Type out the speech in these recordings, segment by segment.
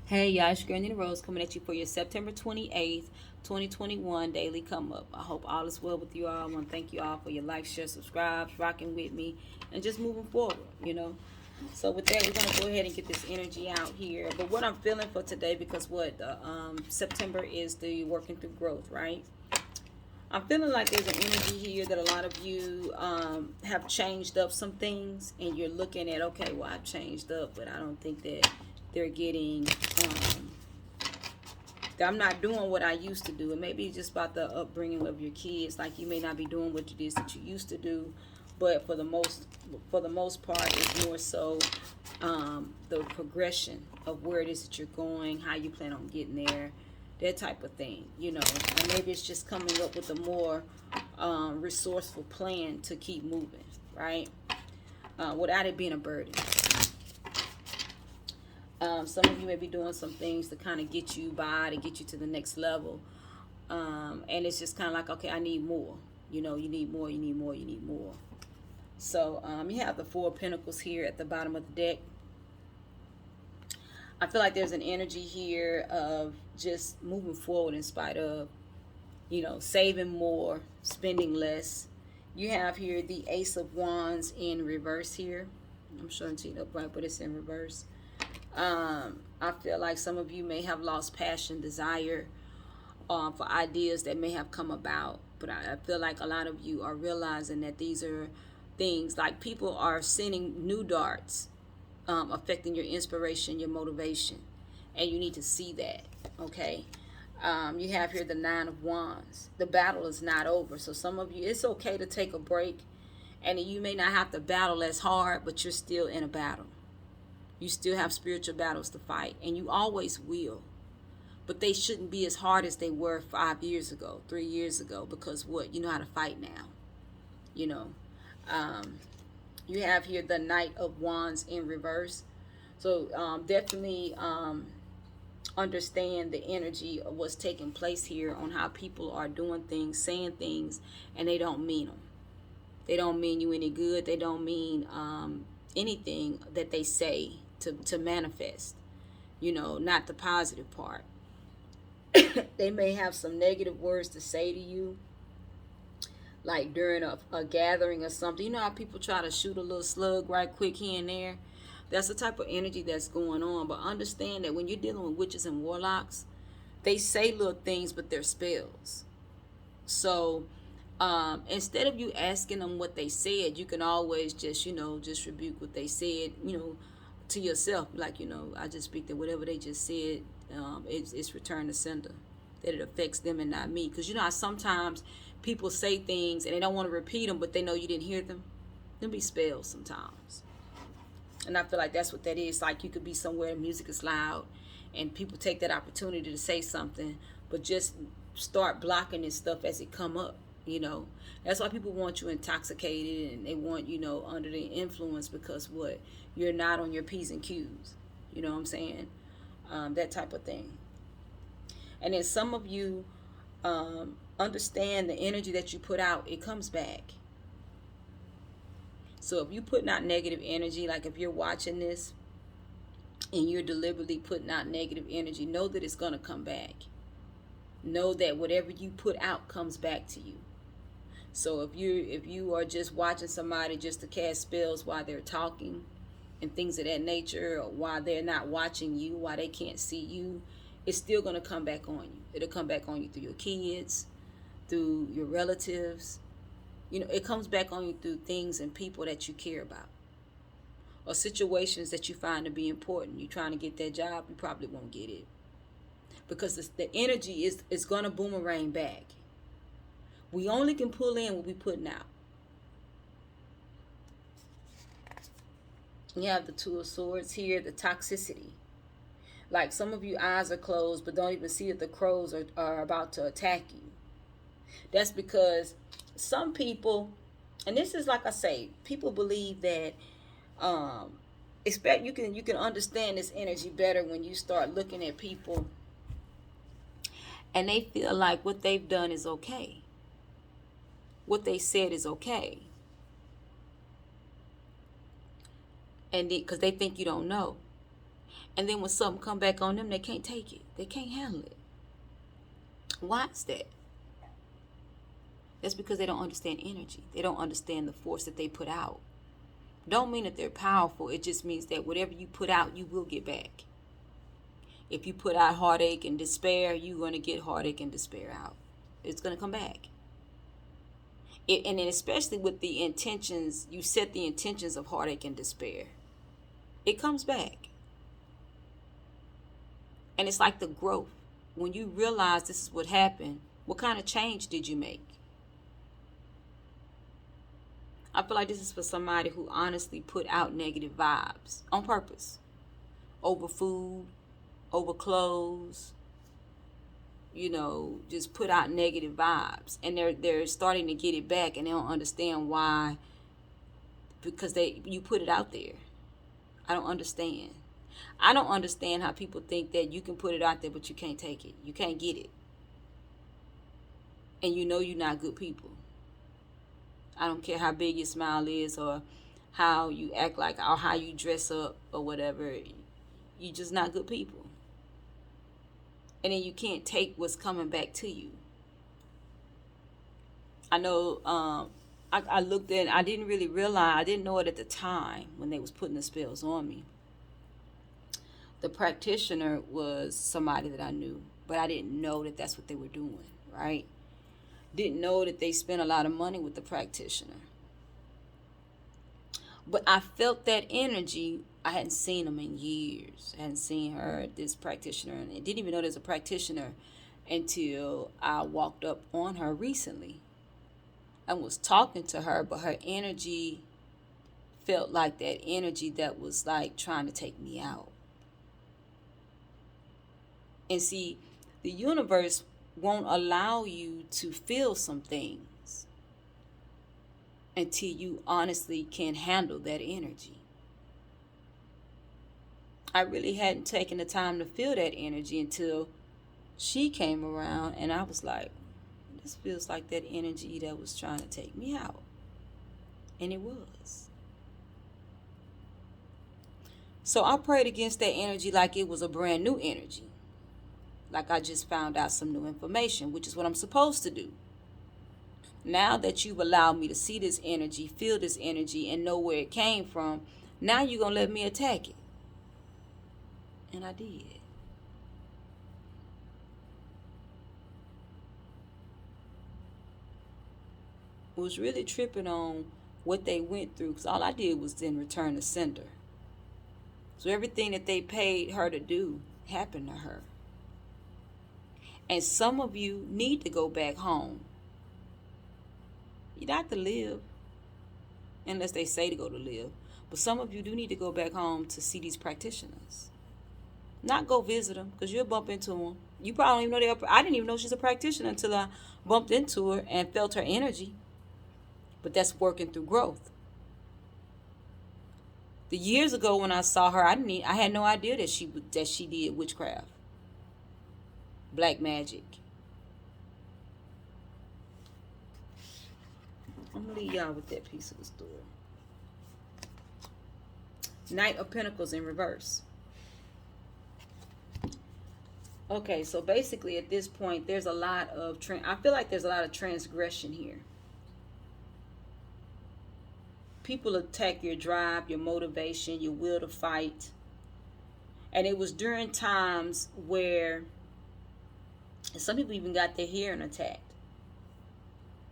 Hey, y'all, it's your girl NeenaRose coming at you for your September 28th, 2021 daily come up. I hope all is well with you all. I want to thank you all for your likes, share, subscribes, rocking with me, and just moving forward. So with that, we're going to go ahead and get this energy out here. But what I'm feeling for today, because September is the working through growth, right? I'm feeling like there's an energy here that a lot of you have changed up some things, and you're looking at, okay, well, I've changed up, but I don't think that they're getting, that I'm not doing what I used to do. And maybe it's just about the upbringing of your kids. Like, you may not be doing what it is that you used to do, but for the most part, it's more so the progression of where it is that you're going, how you plan on getting there, that type of thing. And maybe it's just coming up with a more resourceful plan to keep moving, right? Without it being a burden. Some of you may be doing some things to kind of get you by, to get you to the next level. And it's just kind of like, okay, I need more. You need more, you need more, you need more. So you have the Four of Pentacles here at the bottom of the deck. I feel like there's an energy here of just moving forward in spite of, saving more, spending less. You have here the Ace of Wands in reverse here. I'm showing it upright, but it's in reverse. I feel like some of you may have lost passion, desire for ideas that may have come about. But I feel like a lot of you are realizing that these are things, like people are sending new darts, affecting your inspiration, your motivation. And you need to see that, okay? You have here the Nine of Wands. The battle is not over. So some of you, it's okay to take a break. And you may not have to battle as hard, but you're still in a battle. You still have spiritual battles to fight, and you always will. But they shouldn't be as hard as they were 5 years ago, 3 years ago, because what? You know how to fight now. You have here the Knight of Wands in reverse. So definitely understand the energy of what's taking place here on how people are doing things, saying things, and they don't mean them. They don't mean you any good. They don't mean anything that they say to manifest, not the positive part. They may have some negative words to say to you, like during a gathering or something. You know how people try to shoot a little slug right quick here and there? That's the type of energy that's going on. But understand that when you're dealing with witches and warlocks, they say little things, but they're spells. So instead of you asking them what they said, you can always just rebuke what they said, to yourself. Like, I just speak that whatever they just said, it's return to sender, that it affects them and not me. Because how sometimes people say things and they don't want to repeat them, but they know you didn't hear them. Them be spells sometimes. And I feel like that's what that is. Like, you could be somewhere, music is loud, and people take that opportunity to say something, but just start blocking this stuff as it come up. That's why people want you intoxicated, and they want under the influence, because what? You're not on your P's and Q's. You know what I'm saying? That type of thing. And then some of you understand the energy that you put out, it comes back. So if you're putting out negative energy, like if you're watching this and you're deliberately putting out negative energy, know that it's going to come back. Know that whatever you put out comes back to you. So if you are just watching somebody just to cast spells while they're talking and things of that nature, or while they're not watching you, while they can't see you, it's still going to come back on you. It'll come back on you through your kids, through your relatives. It comes back on you through things and people that you care about, or situations that you find to be important. You're trying to get that job, you probably won't get it, because the energy is going to boomerang back. We only can pull in what we're putting out. You have the Two of Swords here, the toxicity. Like, some of you eyes are closed, but don't even see that the crows are about to attack you. That's because some people, and this is like I say, people believe that expect you can understand this energy better when you start looking at people and they feel like what they've done is okay. What they said is okay. And because they think you don't know. And then when something come back on them, they can't take it. They can't handle it. Why is that? That's because they don't understand energy. They don't understand the force that they put out. Don't mean that they're powerful. It just means that whatever you put out, you will get back. If you put out heartache and despair, you're going to get heartache and despair out. It's going to come back. And then especially with the intentions, you set the intentions of heartache and despair. It comes back. And it's like the growth. When you realize this is what happened, what kind of change did you make? I feel like this is for somebody who honestly put out negative vibes on purpose. Over food, over clothes, just put out negative vibes. And they're starting to get it back, and they don't understand why. Because you put it out there. I don't understand. I don't understand how people think that you can put it out there, but you can't take it. You can't get it. And you're not good people. I don't care how big your smile is or how you act like or how you dress up or whatever. You're just not good people. And then you can't take what's coming back to you. I know I looked at, I didn't really realize, I didn't know it at the time when they was putting the spells on me. The practitioner was somebody that I knew, but I didn't know that that's what they were doing, right? Didn't know that they spent a lot of money with the practitioner. But I felt that energy. I hadn't seen them in years. I hadn't seen her, this practitioner, and I didn't even know there's a practitioner until I walked up on her recently and was talking to her, but her energy felt like that energy that was like trying to take me out. And see, the universe won't allow you to feel some things until you honestly can handle that energy. I really hadn't taken the time to feel that energy until she came around, and I was like, this feels like that energy that was trying to take me out. And it was. So I prayed against that energy like it was a brand new energy. Like I just found out some new information, which is what I'm supposed to do. Now that you've allowed me to see this energy, feel this energy, and know where it came from, now you're going to let me attack it. And I did. Was really tripping on what they went through, because all I did was then return the sender. So everything that they paid her to do happened to her. And some of you need to go back home. You don't have to live, unless they say to go to live. But some of you do need to go back home to see these practitioners. Not go visit them, because you'll bump into them. You probably don't even know I didn't even know she's a practitioner until I bumped into her and felt her energy. But that's working through growth. The years ago when I saw her, I had no idea that she did witchcraft. Black magic. I'm going to leave y'all with that piece of the story. Knight of Pentacles in reverse. Okay, so basically at this point, there's a lot of... I feel like there's a lot of transgression here. People attack your drive, your motivation, your will to fight. And it was during times where... some people even got their hearing attacked,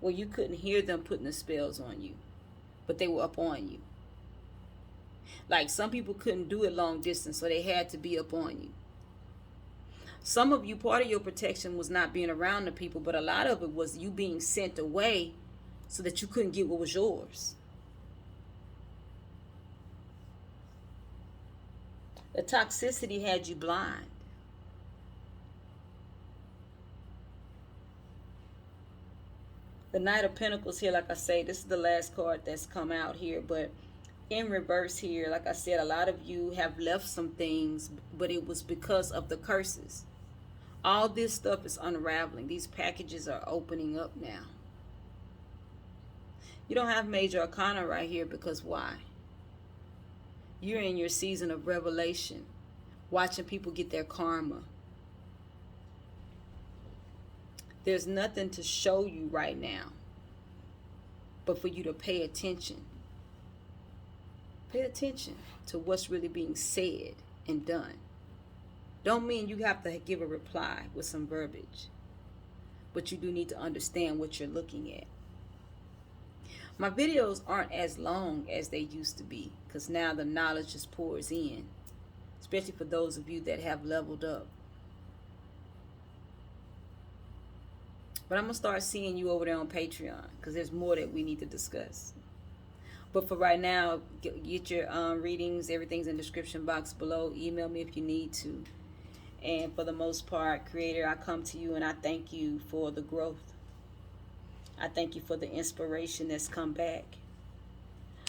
where you couldn't hear them putting the spells on you, but they were up on you. Like some people couldn't do it long distance, so they had to be up on you. Some of you, part of your protection was not being around the people, but a lot of it was you being sent away so that you couldn't get what was yours. The toxicity had you blind. The Knight of Pentacles here, like I say, this is the last card that's come out here. But in reverse here, like I said, a lot of you have left some things, but it was because of the curses. All this stuff is unraveling. These packages are opening up now. You don't have Major Arcana right here because why? You're in your season of revelation. watching people get their karma. There's nothing to show you right now but for you to pay attention. Pay attention to what's really being said and done. Don't mean you have to give a reply with some verbiage, but you do need to understand what you're looking at. My videos aren't as long as they used to be because now the knowledge just pours in, especially for those of you that have leveled up. But I'm going to start seeing you over there on Patreon because there's more that we need to discuss. But for right now, get your readings. Everything's in the description box below. Email me if you need to. And for the most part, Creator, I come to you and I thank you for the growth. I thank you for the inspiration that's come back.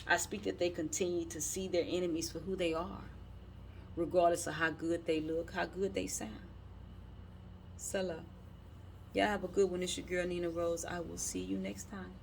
I speak that they continue to see their enemies for who they are, regardless of how good they look, how good they sound. Salah. Y'all have a good one. It's your girl, NeenaRose. I will see you next time.